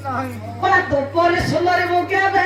बड़ा तो पर सुंदर वो क्या बे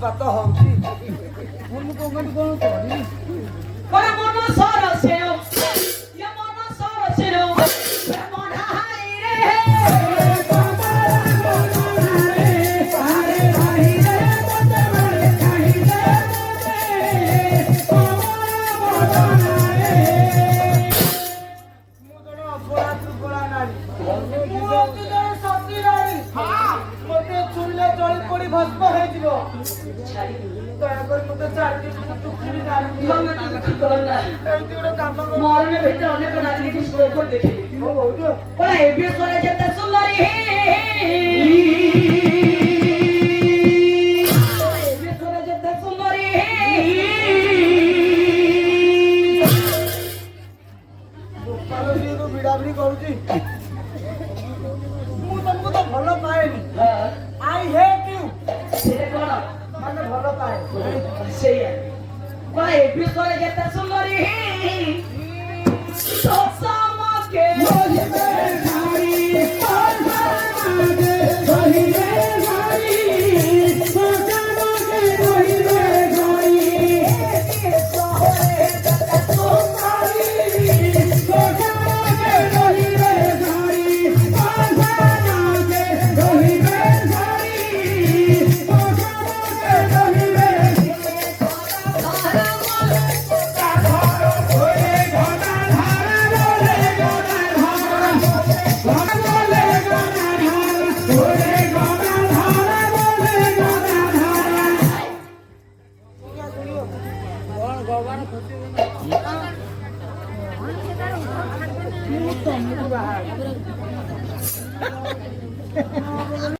उत्पात होउची मन को कोन करी पर मन सर सेरो या मन सर सेरो मन हाई रे सारे भाई रे मत मरे कहि रे मत रे मु जण अपरा त्रिपुरा नारी मु जण सती नारी हां मते चुल्ले जळी पड़ी भस्म हे जिवो मरने भीतर अनेक राजनीति स्कोर देखे बड़ा एबीएस करे जता सुंदरी एबीएस करे जता सुंदरी दुकान जी तो बिडाबड़ी करूची मु तुमको तो भलो पाएनी आई हेट यू से कोन माने भलो पाए से बड़ा एबीएस करे जता सुंदरी